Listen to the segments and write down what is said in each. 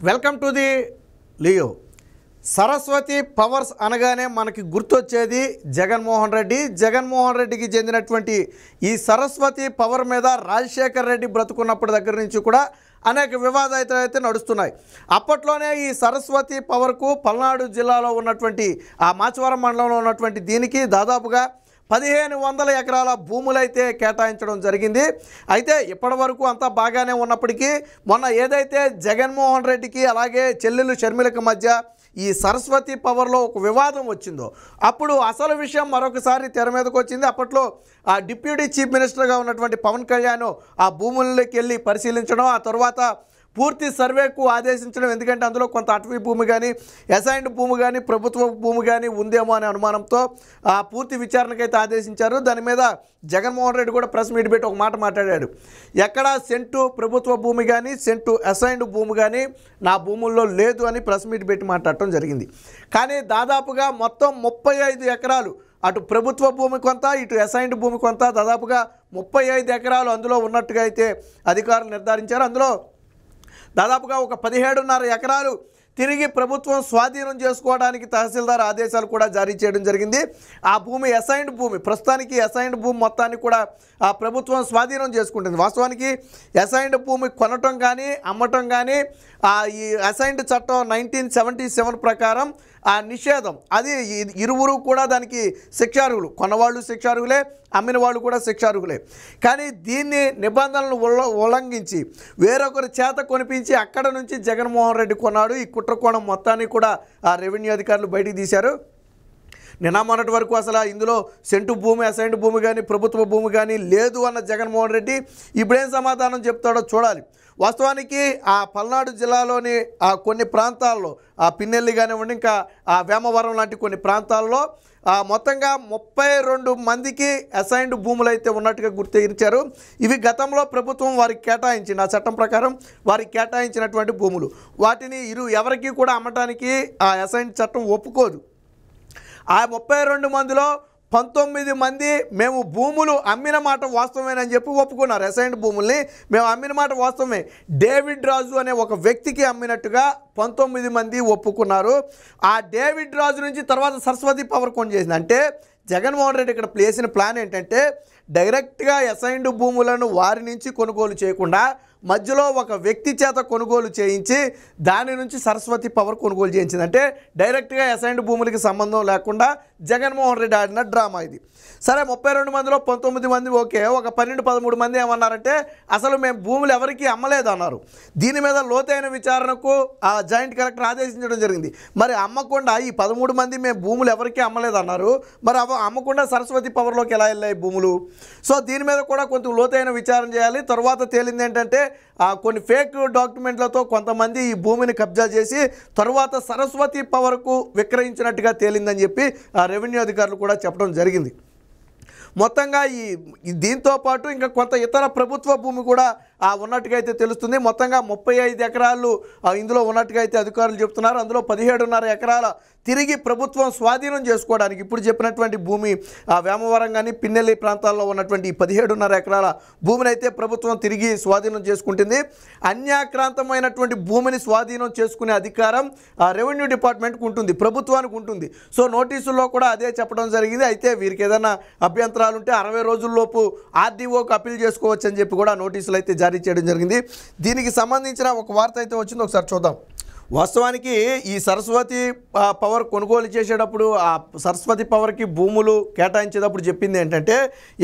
Welcome to the Leo. Saraswati powers అనగానే మనకి గుర్తొచ్చేది జగన్మోహన్ రెడ్డికి చెందినటువంటి ఈ సరస్వతి పవర్ మీద రాజశేఖర్ రెడ్డి బ్రతుకున్నప్పటి దగ్గర నుంచి కూడా అనేక వివాదాలు అయితే నడుస్తున్నాయి. అప్పట్లోనే ఈ సరస్వతి పవర్కు పల్నాడు జిల్లాలో ఉన్నటువంటి ఆ మాచవరం మండలంలో ఉన్నటువంటి దీనికి దాదాపుగా 1500 ఎకరాల భూములైతే కేటాయించడం జరిగింది. అయితే ఇప్పటి వరకు అంతా బాగానే ఉన్నప్పటికీ మొన్న ఏదైతే జగన్మోహన్ రెడ్డికి అలాగే చెల్లెలు షర్మిలకు మధ్య ఈ సరస్వతి పవర్లో ఒక వివాదం వచ్చిందో అప్పుడు అసలు విషయం మరొకసారి తెర మీదకి వచ్చింది. అప్పట్లో ఆ డిప్యూటీ చీఫ్ మినిస్టర్గా ఉన్నటువంటి పవన్ కళ్యాణ్ ఆ భూముల్లోకి వెళ్ళి పరిశీలించడం, ఆ తర్వాత పూర్తి సర్వేకు ఆదేశించడం. ఎందుకంటే అందులో కొంత అటవీ భూమి కానీ అసైన్డ్ భూమి కానీ ప్రభుత్వ భూమి కానీ ఉందేమో అనే అనుమానంతో ఆ పూర్తి విచారణకైతే ఆదేశించారు. దాని మీద జగన్మోహన్ రెడ్డి కూడా ప్రెస్ మీట్ పెట్టి ఒక మాట మాట్లాడాడు. ఎక్కడ సెంటు ప్రభుత్వ భూమి కానీ సెంటు అసైన్డ్ భూమి కానీ నా భూముల్లో లేదు అని ప్రెస్ మీట్ పెట్టి మాట్లాడటం జరిగింది. కానీ దాదాపుగా మొత్తం 35 ఎకరాలు అటు ప్రభుత్వ భూమి కొంత ఇటు అసైన్డ్ భూమి కొంత దాదాపుగా 35 ఎకరాలు అందులో ఉన్నట్టుగా అయితే అధికారులు నిర్ధారించారు. అందులో దాదాపుగా ఒక 17.5 ఎకరాలు తిరిగి ప్రభుత్వం స్వాధీనం చేసుకోవడానికి తహసీల్దార్ ఆదేశాలు కూడా జారీ చేయడం జరిగింది. ఆ భూమి అసైన్డ్ భూమి, ప్రస్తుతానికి అసైన్డ్ భూమి మొత్తాన్ని కూడా ఆ ప్రభుత్వం స్వాధీనం చేసుకుంటుంది. వాస్తవానికి అసైన్డ్ భూమి కొనటం కానీ అమ్మటం కానీ ఈ అసైన్డ్ చట్టం 1977 ప్రకారం ఆ నిషేధం, అది ఇరువురు కూడా దానికి శిక్షార్హులు. కొన్నవాళ్ళు శిక్షార్హులే, అమ్మిన వాళ్ళు కూడా శిక్షార్హులే. కానీ దీన్ని నిబంధనలు ఉల్లంఘించి వేరొకరి చేత కొనిపించి అక్కడ నుంచి జగన్మోహన్ రెడ్డి కొన్నాడు. ఈ కుట్రకోణం మొత్తాన్ని కూడా ఆ రెవెన్యూ అధికారులు బయటికి తీశారు. నిన్న మొన్నటి వరకు అసలు ఇందులో సెంటు భూమి అసైన్డ్ భూమి కానీ ప్రభుత్వ భూమి కానీ లేదు అన్న జగన్మోహన్ రెడ్డి ఇప్పుడేం సమాధానం చెప్తాడో చూడాలి. వాస్తవానికి ఆ పల్నాడు జిల్లాలోని ఆ కొన్ని ప్రాంతాల్లో ఆ పిన్నెల్లి కానివ్వండి, ఇంకా ఆ వేమవరం లాంటి కొన్ని ప్రాంతాల్లో మొత్తంగా 32 మందికి అసైన్డ్ భూములు అయితే ఉన్నట్టుగా గుర్తించారు. ఇవి గతంలో ప్రభుత్వం వారికి కేటాయించింది, ఆ చట్టం ప్రకారం వారికి కేటాయించినటువంటి భూములు. వాటిని ఎవరికి కూడా అమ్మటానికి ఆ అసైన్డ్ చట్టం ఒప్పుకోదు. ఆ 32 మందిలో 19 మంది మేము భూములు అమ్మిన మాట వాస్తవమేనని చెప్పి ఒప్పుకున్నారు. అసైన్డ్ భూముల్ని మేము అమ్మిన మాట వాస్తవమే. డేవిడ్ రాజు అనే ఒక వ్యక్తికి అమ్మినట్టుగా 19 మంది ఒప్పుకున్నారు. ఆ డేవిడ్ రాజు నుంచి తర్వాత సరస్వతి పవర్ కొని చేసింది. అంటే జగన్మోహన్ రెడ్డి ఇక్కడ వేసిన ప్లాన్ ఏంటంటే డైరెక్ట్గా అసైన్డ్ భూములను వారి నుంచి కొనుగోలు చేయకుండా మధ్యలో ఒక వ్యక్తి చేత కొనుగోలు చేయించి దాని నుంచి సరస్వతి పవర్ కొనుగోలు చేయించింది. అంటే డైరెక్ట్గా అసైన్డ్ భూములకి సంబంధం లేకుండా జగన్మోహన్ రెడ్డి ఆడిన డ్రామా ఇది. సరే, 32 మందిలో 19 మంది ఓకే, ఒక 12-13 మంది ఏమన్నారంటే అసలు మేము భూములు ఎవరికి అమ్మలేదన్నారు. దీని మీద లోతైన విచారణకు ఆ జాయింట్ కలెక్టర్ ఆదేశించడం జరిగింది. మరి అమ్మకుండా ఈ 13 మంది మేము భూములు ఎవరికి అమ్మలేదన్నారు, మరి అమ్మకుండా సరస్వతి పవర్లోకి ఎలా వెళ్ళాయి భూములు? సో దీని మీద కూడా కొంచెం లోతైన విచారణ చేయాలి. తర్వాత తేలింది ఏంటంటే కొన్ని ఫేక్ డాక్యుమెంట్లతో కొంతమంది ఈ భూమిని కబ్జా చేసి తర్వాత సరస్వతి పవర్కు విక్రయించినట్టుగా తేలిందని చెప్పి రెవెన్యూ అధికారులు కూడా చెప్పడం జరిగింది. మొత్తంగా దీంతో పాటు ఇంకా కొంత ఇతర ప్రభుత్వ భూమి కూడా ఉన్నట్టుగా అయితే తెలుస్తుంది. మొత్తంగా 35 ఎకరాలు ఇందులో ఉన్నట్టుగా అయితే అధికారులు చెప్తున్నారు. అందులో 17.5 ఎకరాల తిరిగి ప్రభుత్వం స్వాధీనం చేసుకోవడానికి ఇప్పుడు చెప్పినటువంటి భూమి వేమవరం కానీ పిన్నెల్లి ప్రాంతాల్లో ఉన్నటువంటి 17.5 ఎకరాల భూమిని అయితే ప్రభుత్వం తిరిగి స్వాధీనం చేసుకుంటుంది. అన్యాక్రాంతమైనటువంటి భూమిని స్వాధీనం చేసుకునే అధికారం రెవెన్యూ డిపార్ట్మెంట్కి ఉంటుంది, ప్రభుత్వానికి ఉంటుంది. సో నోటీసుల్లో కూడా అదే చెప్పడం జరిగింది. అయితే వీరికి ఏదైనా అభ్యంతరాలు ఉంటే 60 రోజుల్లోపు ఆర్డీఓకి అప్పీల్ చేసుకోవచ్చు అని చెప్పి కూడా నోటీసులు అయితే జారీ చేయడం జరిగింది. దీనికి సంబంధించిన ఒక వార్త అయితే వచ్చింది, ఒకసారి చూద్దాం. వాస్తవానికి ఈ సరస్వతి పవర్ కొనుగోలు చేసేటప్పుడు ఆ సరస్వతి పవర్కి భూములు కేటాయించేటప్పుడు చెప్పింది ఏంటంటే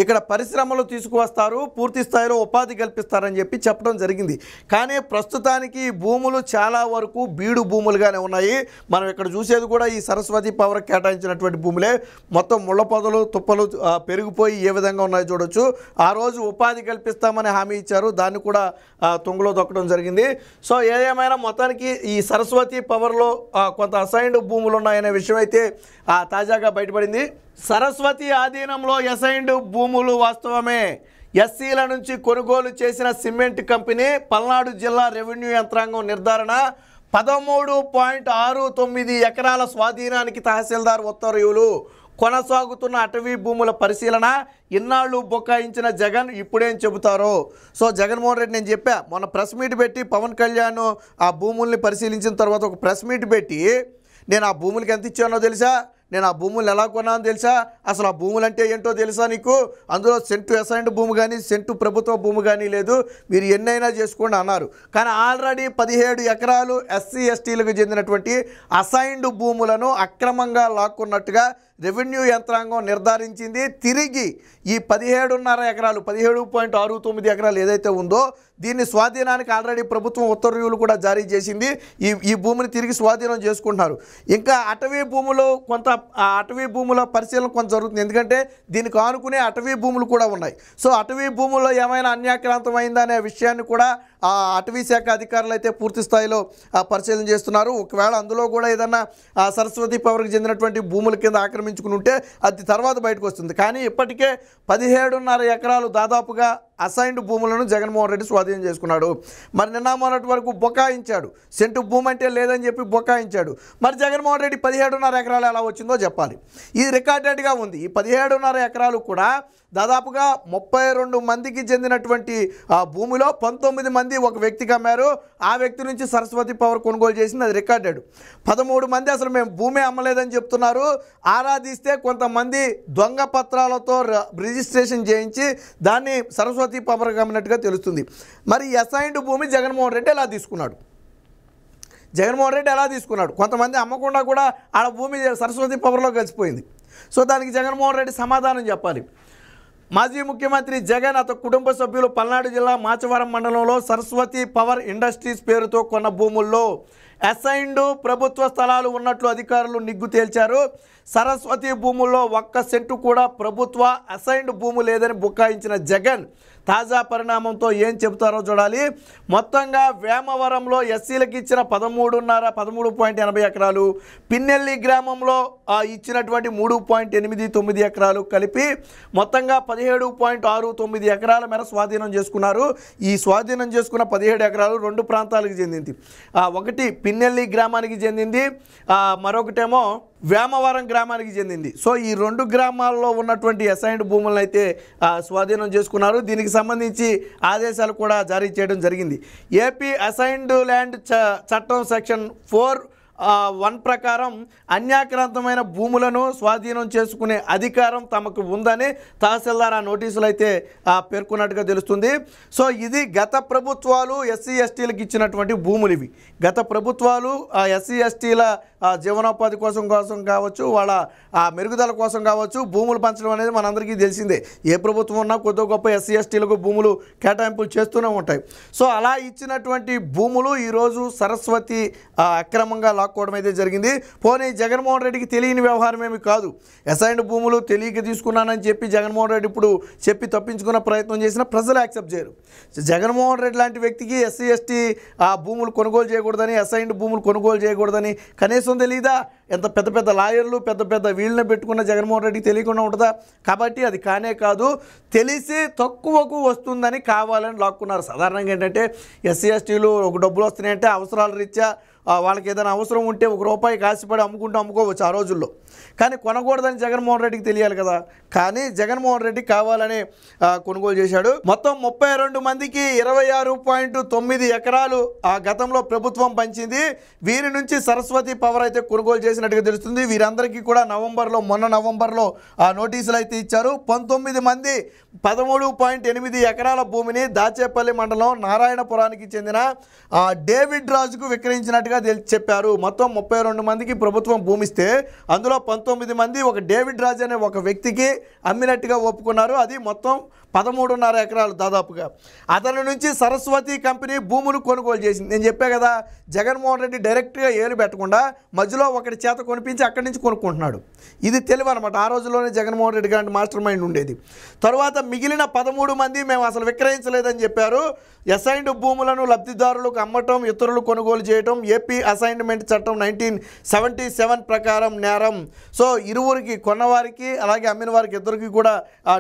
ఇక్కడ పరిశ్రమలు తీసుకువస్తారు, పూర్తి స్థాయిలో ఉపాధి కల్పిస్తారని చెప్పి చెప్పడం జరిగింది. కానీ ప్రస్తుతానికి భూములు చాలా వరకు బీడు భూములుగానే ఉన్నాయి. మనం ఇక్కడ చూసేది కూడా ఈ సరస్వతి పవర్ కేటాయించినటువంటి భూములే. మొత్తం ముళ్ళ పొదలు తుప్పలు పెరిగిపోయి ఏ విధంగా ఉన్నాయో చూడొచ్చు. ఆ రోజు ఉపాధి కల్పిస్తామని హామీ ఇచ్చారు, దాన్ని కూడా తుంగలో దొక్కడం జరిగింది. సో ఏదేమైనా మొత్తానికి ఈ సరస్వతి పవర్లో కొంత అసైన్డ్ భూములు ఉన్నాయనే విషయం అయితే తాజాగా బయటపడింది. సరస్వతి ఆధీనంలో అసైన్డ్ భూములు వాస్తవమే. ఎస్సీల నుంచి కొనుగోలు చేసిన సిమెంట్ కంపెనీ పల్నాడు జిల్లా రెవెన్యూ యంత్రాంగం నిర్ధారణ 13.69 ఎకరాల స్వాధీనానికి తహసీల్దార్ ఉత్తర్వులు. కొనసాగుతున్న అటవీ భూముల పరిశీలన ఇన్నాళ్ళు బొకాయించిన జగన్ ఇప్పుడేం చెబుతారో. సో జగన్మోహన్ రెడ్డి నేను చెప్పా మొన్న ప్రెస్ మీట్ పెట్టి పవన్ కళ్యాణ్ ఆ భూముల్ని పరిశీలించిన తర్వాత ఒక ప్రెస్ మీట్ పెట్టి నేను ఆ భూములకి ఎంత ఇచ్చానో తెలుసా, నేను ఆ భూములు ఎలా కొన్నానో తెలుసా, అసలు ఆ భూములు అంటే ఏంటో తెలుసా నీకు, అందులో సెంటు అసైన్డ్ భూమి కానీ సెంటు ప్రభుత్వ భూమి కానీ లేదు, మీరు ఎన్నైనా చేసుకోండి అన్నారు. కానీ ఆల్రెడీ 17 ఎకరాలు ఎస్సీ ఎస్టీలకు చెందినటువంటి అసైన్డ్ భూములను అక్రమంగా లాక్కున్నట్టుగా రెవెన్యూ యంత్రాంగం నిర్ధారించింది. తిరిగి ఈ 17.5 ఎకరాలు 17.69 ఎకరాలు ఏదైతే ఉందో దీన్ని స్వాధీనానికి ఆల్రెడీ ప్రభుత్వం ఉత్తర్వులు కూడా జారీ చేసింది. ఈ భూమిని తిరిగి స్వాధీనం చేసుకుంటున్నారు. ఇంకా అటవీ భూములు కొంత అటవీ భూముల పరిశీలన కొంత జరుగుతుంది, ఎందుకంటే దీనికి ఆనుకునే అటవీ భూములు కూడా ఉన్నాయి. సో అటవీ భూముల్లో ఏమైనా అన్యాక్రాంతమైందా అనే విషయాన్ని కూడా అటవీ శాఖ అధికారులు అయితే పూర్తి స్థాయిలో పరిశీలన చేస్తున్నారు. ఒకవేళ అందులో కూడా ఏదన్నా సరస్వతి పవర్కి చెందినటువంటి భూముల కింద ఆక్రమించుకుని ఉంటే అది తర్వాత బయటకు వస్తుంది. కానీ ఇప్పటికే 17.5 ఎకరాలు దాదాపుగా అసైన్డ్ భూములను జగన్మోహన్ రెడ్డి స్వాధీనం చేసుకున్నాడు. మరి నిన్న మొన్నటి వరకు బొకాయించాడు, సెంటు భూమి అంటే లేదని చెప్పి బొకాయించాడు. మరి జగన్మోహన్ రెడ్డి 17.5 ఎకరాలు ఎలా వచ్చిందో చెప్పాలి. ఇది రికార్డెడ్గా ఉంది. ఈ 17.5 ఎకరాలు కూడా దాదాపుగా 32 మందికి చెందినటువంటి భూమిలో 19 మంది ఒక వ్యక్తికి అమ్మారు. ఆ వ్యక్తి నుంచి సరస్వతి పవర్ కొనుగోలు చేసింది, అది రికార్డెడ్. 13 మంది అసలు మేము భూమి అమ్మలేదని చెప్తున్నారు. ఆరాధిస్తే కొంతమంది దొంగ పత్రాలతో రిజిస్ట్రేషన్ చేయించి దాన్ని సరస్వతి పవర్కి అమ్మినట్టుగా తెలుస్తుంది. మరి అసైన్డ్ భూమి జగన్మోహన్ రెడ్డి ఎలా తీసుకున్నాడు? కొంతమంది అమ్మకుండా కూడా ఆడ భూమి సరస్వతి పవర్లో కలిసిపోయింది. సో దానికి జగన్మోహన్ రెడ్డి సమాధానం చెప్పాలి. మాజీ ముఖ్యమంత్రి జగన్ అతని కుటుంబ సభ్యులు పల్నాడు జిల్లా మాచవరం మండలంలో సరస్వతి పవర్ ఇండస్ట్రీస్ పేరుతో కొన్న భూముల్లో అసైన్డ్ ప్రభుత్వ స్థలాలు ఉన్నట్లు అధికారులు నిగ్గు తేల్చారు. సరస్వతి భూముల్లో 1 సెంటు కూడా ప్రభుత్వ అసైన్డ్ భూము లేదని బుకాయించిన జగన్ తాజా పరిణామంతో ఏం చెబుతారో చూడాలి. మొత్తంగా వేమవరంలో ఎస్సీలకు ఇచ్చిన 13.80 ఎకరాలు, పిన్నెల్లి గ్రామంలో ఇచ్చినటువంటి 3.89 ఎకరాలు కలిపి మొత్తంగా 17.69 ఎకరాల మేర స్వాధీనం చేసుకున్నారు. ఈ స్వాధీనం చేసుకున్న 17 ఎకరాలు 2 ప్రాంతాలకు చెందింది. ఒకటి పిన్నెల్లి గ్రామానికి చెందింది, మరొకటేమో వేమవరం గ్రామానికి చెందింది. సో ఈ 2 గ్రామాల్లో ఉన్నటువంటి అసైన్డ్ భూములను అయితే స్వాధీనం చేసుకున్నారు. దీనికి సంబంధించి ఆదేశాలు కూడా జారీ చేయడం జరిగింది. ఏపీ అసైన్డ్ ల్యాండ్ చట్టం సెక్షన్ 4(1) ప్రకారం అన్యాక్రాంతమైన భూములను స్వాధీనం చేసుకునే అధికారం తమకు ఉందని తహసీల్దార్ ఆ నోటీసులు అయితే పేర్కొన్నట్టుగా తెలుస్తుంది. సో ఇది గత ప్రభుత్వాలు ఎస్సీ ఎస్టీలకు ఇచ్చినటువంటి భూములు. ఇవి గత ప్రభుత్వాలు ఎస్సీ ఎస్టీల జీవనోపాధి కోసం కావచ్చు, వాళ్ళ మెరుగుదల కోసం కావచ్చు, భూములు పంచడం అనేది మనందరికీ తెలిసిందే. ఏ ప్రభుత్వం ఉన్నా కొద్ది గొప్ప ఎస్సీ ఎస్టీలకు భూములు కేటాయింపులు చేస్తూనే ఉంటాయి. సో అలా ఇచ్చినటువంటి భూములు ఈరోజు సరస్వతి అక్రమంగా లాక్కోవడం అయితే జరిగింది. పోనీ జగన్మోహన్ రెడ్డికి తెలియని వ్యవహారం ఏమి కాదు. అసైన్డ్ భూములు తెలియక తీసుకున్నానని చెప్పి జగన్మోహన్ రెడ్డి ఇప్పుడు చెప్పి తప్పించుకున్న ప్రయత్నం చేసిన ప్రజలు యాక్సెప్ట్ చేయరు. జగన్మోహన్ రెడ్డి లాంటి వ్యక్తికి ఎస్సీ ఎస్టీ భూములు కొనుగోలు చేయకూడదని, అసైన్డ్ భూములు కొనుగోలు చేయకూడదని కనీసం తెలీదా? ఎంత పెద్ద పెద్ద లాయర్లు పెద్ద పెద్ద వీళ్ళని పెట్టుకున్న జగన్మోహన్ రెడ్డికి తెలియకుండా ఉంటుందా? కాబట్టి అది కానే కాదు, తెలిసి తక్కువకు వస్తుందని కావాలని లాక్కున్నారు. సాధారణంగా ఏంటంటే ఎస్సీ ఎస్టీలు ఒక డబ్బులు వస్తున్నాయంటే అవసరాల రీత్యా వాళ్ళకి ఏదైనా అవసరం ఉంటే ₹1 కాసిపడి అమ్ముకోవచ్చు ఆ రోజుల్లో. కానీ కొనకూడదని జగన్మోహన్ రెడ్డికి తెలియాలి కదా. కానీ జగన్మోహన్ రెడ్డి కావాలని కొనుగోలు చేశాడు. మొత్తం 32 మందికి 26.9 ఎకరాలు గతంలో ప్రభుత్వం పంచింది. వీరి నుంచి సరస్వతి పవర్ అయితే కొనుగోలు చేసినట్టుగా తెలుస్తుంది. వీరందరికీ కూడా మొన్న నవంబర్లో నోటీసులు అయితే ఇచ్చారు. 19 మంది 13.8 ఎకరాల భూమిని దాచేపల్లి మండలం నారాయణపురానికి చెందిన డేవిడ్ రాజుకు విక్రయించినట్టుగా చెప్పారు. మొత్తం 32 మందికి ప్రభుత్వం భూమిస్తే అందులో 19 మంది ఒక డేవిడ్ రాజు అనే ఒక వ్యక్తికి అమ్మినట్టుగా ఒప్పుకున్నారు. అది మొత్తం 13.5 ఎకరాలు దాదాపుగా. అతని నుంచి సరస్వతి కంపెనీ భూములు కొనుగోలు చేసింది. నేను చెప్పా కదా, జగన్మోహన్ రెడ్డి డైరెక్ట్గా ఏలు పెట్టకుండా మధ్యలో ఒకటి చేత కొనిపించి అక్కడి నుంచి కొనుక్కుంటున్నాడు. ఇది తెలివి అనమాట. ఆ రోజుల్లోనే జగన్మోహన్ రెడ్డి గారి మాస్టర్ మైండ్ ఉండేది. తర్వాత మిగిలిన 13 మంది మేము అసలు విక్రయించలేదని చెప్పారు. అసైన్డ్ భూములను లబ్ధిదారులకు అమ్మటం, ఇతరులు కొనుగోలు చేయటం ఏపీ అసైన్మెంట్ చట్టం 1977 ప్రకారం నేరం. సో ఇరువురికి, కొన్నవారికి అలాగే అమ్మిన వారికి ఇద్దరికి కూడా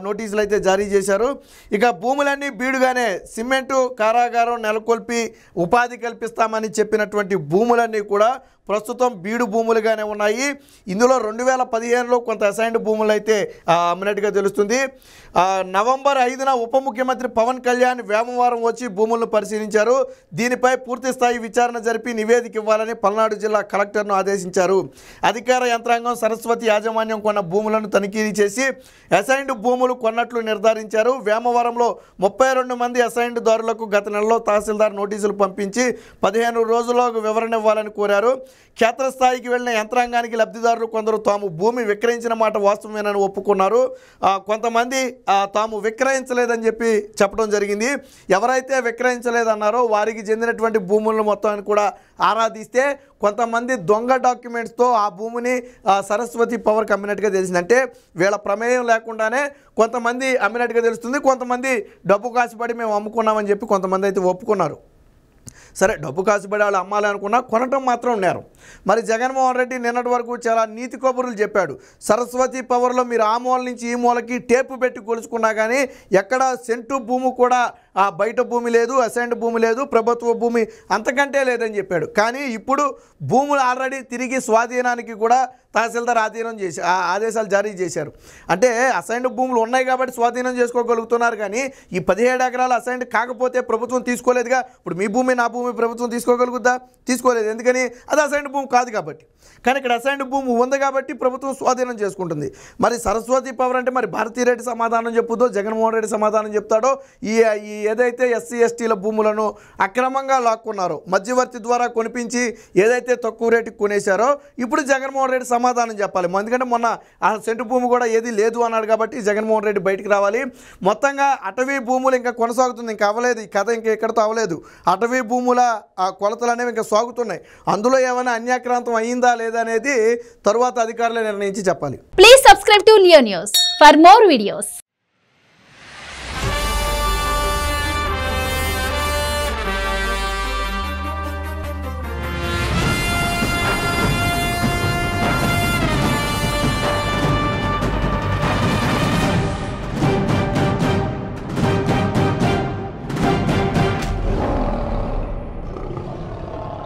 నోటీసులు అయితే జారీ చేశారు. ఇక భూములన్నీ బీడుగానే సిమెంటు కారాగారం నెలకొల్పి ఉపాధి కల్పిస్తామని చెప్పినటువంటి భూములన్నీ కూడా ప్రస్తుతం బీడు భూములుగానే ఉన్నాయి. ఇందులో 2015లో కొంత అసైన్డ్ భూములు అయితే అమ్మినట్టుగా తెలుస్తుంది. నవంబర్ 5న ఉప ముఖ్యమంత్రి పవన్ కళ్యాణ్ వేమవరం వచ్చి భూములను పరిశీలించారు. దీనిపై పూర్తి స్థాయి విచారణ జరిపి నివేదిక ఇవ్వాలని పల్నాడు జిల్లా కలెక్టర్ను ఆదేశించారు. అధికార యంత్రాంగం సరస్వతి యాజమాన్యం కొన్న భూములను తనిఖీ చేసి అసైన్డ్ భూములు కొన్నట్లు నిర్ధారించారు. వేమవరంలో 32 మంది అసైన్డ్ దారులకు గత నెలలో తహసీల్దార్ నోటీసులు పంపించి 15 రోజుల్లోగా వివరణ ఇవ్వాలని కోరారు. క్షేత్రస్థాయికి వెళ్లిన యంత్రాంగానికి లబ్ధిదారులు కొందరు తాము భూమి విక్రయించిన మాట వాస్తవమేనని ఒప్పుకున్నారు. కొంతమంది తాము విక్రయించలేదని చెప్పడం జరిగింది. ఎవరైతే విక్రయించలేదన్నారో వారికి చెందినటువంటి భూములను మొత్తాన్ని కూడా ఆరాధిస్తే కొంతమంది దొంగ డాక్యుమెంట్స్తో ఆ భూమిని సరస్వతి పవర్కి అమ్మినట్టుగా తెలిసింది. అంటే వీళ్ళ ప్రమేయం లేకుండానే కొంతమంది అమ్మినట్టుగా తెలుస్తుంది. కొంతమంది డబ్బు కాసుపడి మేము అమ్ముకున్నామని చెప్పి కొంతమంది అయితే ఒప్పుకున్నారు. సరే, డబ్బు కాసుపడి వాళ్ళు అమ్మాలి అనుకున్నా కొనటం మాత్రం నేరం. మరి జగన్మోహన్ రెడ్డి నిన్నటి వరకు చాలా నీతి కబుర్లు చెప్పాడు. సరస్వతి పవర్లో మీరు ఆ మూల నుంచి ఈ మూలకి టేపు పెట్టి కొలుచుకున్నా కానీ ఎక్కడ సెంటు భూమి కూడా బయట భూమి లేదు, అసైన్డ్ భూమి లేదు, ప్రభుత్వ భూమి అంతకంటే లేదని చెప్పాడు. కానీ ఇప్పుడు భూములు ఆల్రెడీ తిరిగి స్వాధీనానికి కూడా తహసీల్దార్ ఆదేశాలు జారీ చేశారు. అంటే అసైన్డ్ భూములు ఉన్నాయి కాబట్టి స్వాధీనం చేసుకోగలుగుతున్నారు. కానీ ఈ 17 ఎకరాలు అసైన్డ్ కాకపోతే ప్రభుత్వం తీసుకోలేదుగా. ఇప్పుడు మీ భూమి నా భూమి ప్రభుత్వం తీసుకోగలుగుద్దా? తీసుకోలేదు. ఎందుకని? అది అసైన్డ్ భూమి కాదు కాబట్టి. కానీ ఇక్కడ అసైన్డ్ భూమి ఉంది కాబట్టి ప్రభుత్వం స్వాధీనం చేసుకుంటుంది. మరి సరస్వతి పవర్ అంటే మరి భారతీరెడ్డి సమాధానం చెప్పుదో, జగన్మోహన్ రెడ్డి సమాధానం చెప్తాడో, ఈ ఏదైతే ఎస్సీ ఎస్టీల భూములను అక్రమంగా లాక్కున్నారో, మధ్యవర్తి ద్వారా కొనిపించి ఏదైతే తక్కువ రేటుకి కొనేశారో, ఇప్పుడు జగన్మోహన్ రెడ్డి సమాధానం చెప్పాలి. ఎందుకంటే మొన్న ఆ సెంటు భూమి కూడా ఏది లేదు అన్నాడు కాబట్టి జగన్మోహన్ రెడ్డి బయటికి రావాలి. మొత్తంగా అటవీ భూములు ఇంకా కొనసాగుతుంది, ఇంకా అవ్వలేదు. ఈ కథ ఇంకా ఎక్కడితో అవ్వలేదు. అటవీ భూముల కొలతలు అనేవి ఇంకా సాగుతున్నాయి. అందులో ఏమైనా అన్యాక్రాంతం అయ్యిందా లేదా అనేది తరువాత అధికారులే నిర్ణయించి చెప్పాలి. Please subscribe to Leo news for more videos.